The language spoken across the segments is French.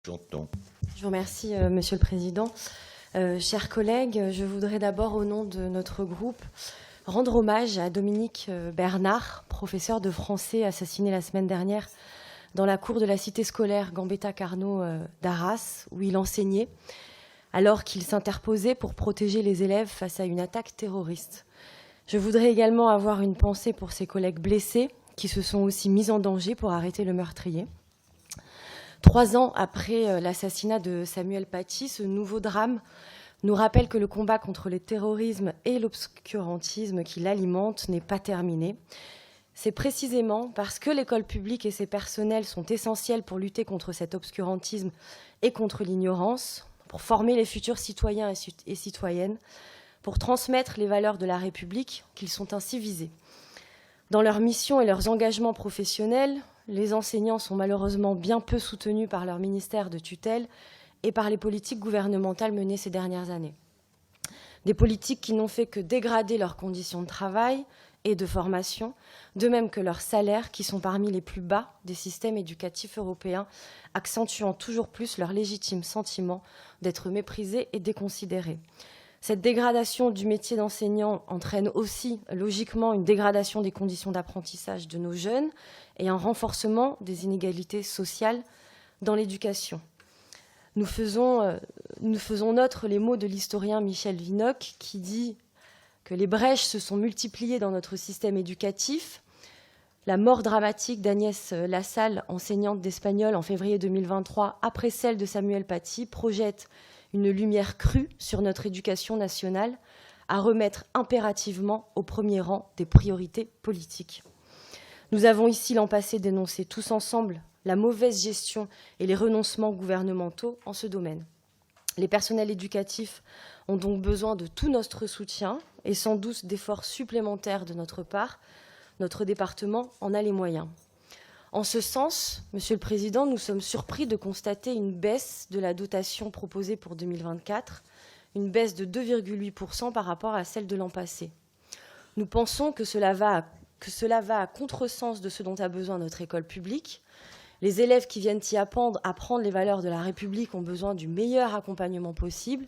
J'entends. Je vous remercie, Monsieur le Président. Chers collègues, je voudrais d'abord, au nom de notre groupe, rendre hommage à Dominique Bernard, professeur de français assassiné la semaine dernière dans la cour de la cité scolaire Gambetta Carnot d'Arras, où il enseignait, alors qu'il s'interposait pour protéger les élèves face à une attaque terroriste. Je voudrais également avoir une pensée pour ses collègues blessés, qui se sont aussi mis en danger pour arrêter le meurtrier. 3 ans après l'assassinat de Samuel Paty, ce nouveau drame nous rappelle que le combat contre le terrorisme et l'obscurantisme qui l'alimente n'est pas terminé. C'est précisément parce que l'école publique et ses personnels sont essentiels pour lutter contre cet obscurantisme et contre l'ignorance, pour former les futurs citoyens et citoyennes, pour transmettre les valeurs de la République qu'ils sont ainsi visés. Dans leurs missions et leurs engagements professionnels, les enseignants sont malheureusement bien peu soutenus par leur ministère de tutelle et par les politiques gouvernementales menées ces dernières années. Des politiques qui n'ont fait que dégrader leurs conditions de travail et de formation, de même que leurs salaires qui sont parmi les plus bas des systèmes éducatifs européens, accentuant toujours plus leur légitime sentiment d'être méprisés et déconsidérés. Cette dégradation du métier d'enseignant entraîne aussi logiquement une dégradation des conditions d'apprentissage de nos jeunes et un renforcement des inégalités sociales dans l'éducation. Nous faisons nôtres les mots de l'historien Michel Vinocq qui dit que les brèches se sont multipliées dans notre système éducatif. La mort dramatique d'Agnès Lassalle, enseignante d'espagnol en février 2023, après celle de Samuel Paty, projette une lumière crue sur notre éducation nationale à remettre impérativement au premier rang des priorités politiques. Nous avons ici l'an passé dénoncé tous ensemble la mauvaise gestion et les renoncements gouvernementaux en ce domaine. Les personnels éducatifs ont donc besoin de tout notre soutien et sans doute d'efforts supplémentaires de notre part. Notre département en a les moyens. En ce sens, Monsieur le Président, nous sommes surpris de constater une baisse de la dotation proposée pour 2024, une baisse de 2,8% par rapport à celle de l'an passé. Nous pensons que cela va à contresens de ce dont a besoin notre école publique. Les élèves qui viennent y apprendre les valeurs de la République ont besoin du meilleur accompagnement possible.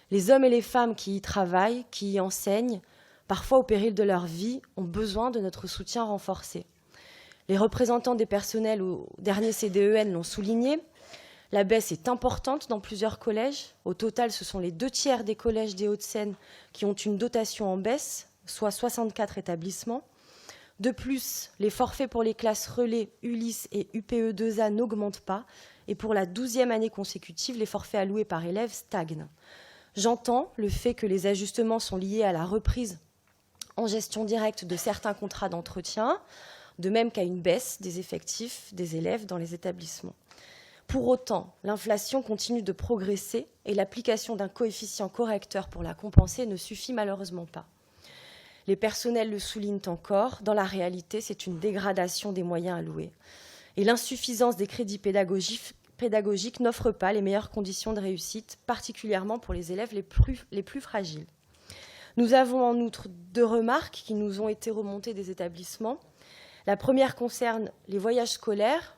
Les hommes et les femmes qui y travaillent, qui y enseignent, parfois au péril de leur vie, ont besoin de notre soutien renforcé. Les représentants des personnels au dernier CDEN l'ont souligné. La baisse est importante dans plusieurs collèges. Au total, ce sont les 2/3 des collèges des Hauts-de-Seine qui ont une dotation en baisse, soit 64 établissements. De plus, les forfaits pour les classes relais, Ulysse et UPE2A n'augmentent pas. Et pour la 12e année consécutive, les forfaits alloués par élève stagnent. J'entends le fait que les ajustements sont liés à la reprise en gestion directe de certains contrats d'entretien, de même qu'à une baisse des effectifs des élèves dans les établissements. Pour autant, l'inflation continue de progresser et l'application d'un coefficient correcteur pour la compenser ne suffit malheureusement pas. Les personnels le soulignent encore, dans la réalité, c'est une dégradation des moyens alloués. Et l'insuffisance des crédits pédagogiques n'offre pas les meilleures conditions de réussite, particulièrement pour les élèves les plus fragiles. Nous avons en outre 2 remarques qui nous ont été remontées des établissements. La première concerne les voyages scolaires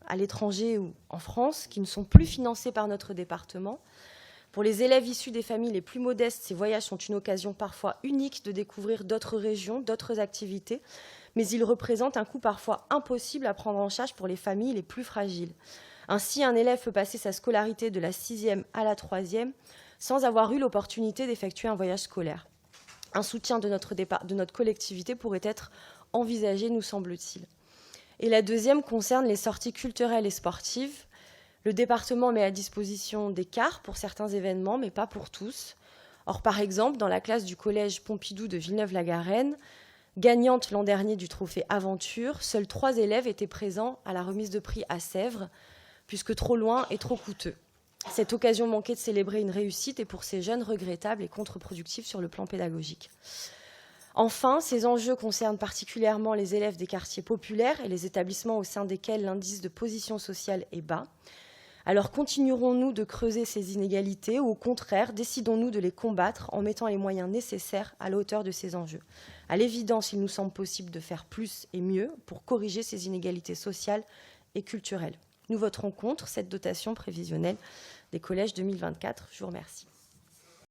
à l'étranger ou en France qui ne sont plus financés par notre département. Pour les élèves issus des familles les plus modestes, ces voyages sont une occasion parfois unique de découvrir d'autres régions, d'autres activités, mais ils représentent un coût parfois impossible à prendre en charge pour les familles les plus fragiles. Ainsi, un élève peut passer sa scolarité de la 6e à la 3e sans avoir eu l'opportunité d'effectuer un voyage scolaire. Un soutien de notre collectivité pourrait être envisagé, nous semble-t-il. Et la deuxième concerne les sorties culturelles et sportives. Le département met à disposition des cars pour certains événements, mais pas pour tous. Or, par exemple, dans la classe du collège Pompidou de Villeneuve-la-Garenne, gagnante l'an dernier du trophée Aventure, seuls 3 élèves étaient présents à la remise de prix à Sèvres, puisque trop loin et trop coûteux. Cette occasion manquée de célébrer une réussite est pour ces jeunes regrettable et contre-productive sur le plan pédagogique. Enfin, ces enjeux concernent particulièrement les élèves des quartiers populaires et les établissements au sein desquels l'indice de position sociale est bas. Alors continuerons-nous de creuser ces inégalités ou au contraire, décidons-nous de les combattre en mettant les moyens nécessaires à la hauteur de ces enjeux? À l'évidence, il nous semble possible de faire plus et mieux pour corriger ces inégalités sociales et culturelles. nous voterons contre cette dotation prévisionnelle des collèges 2024. Je vous remercie.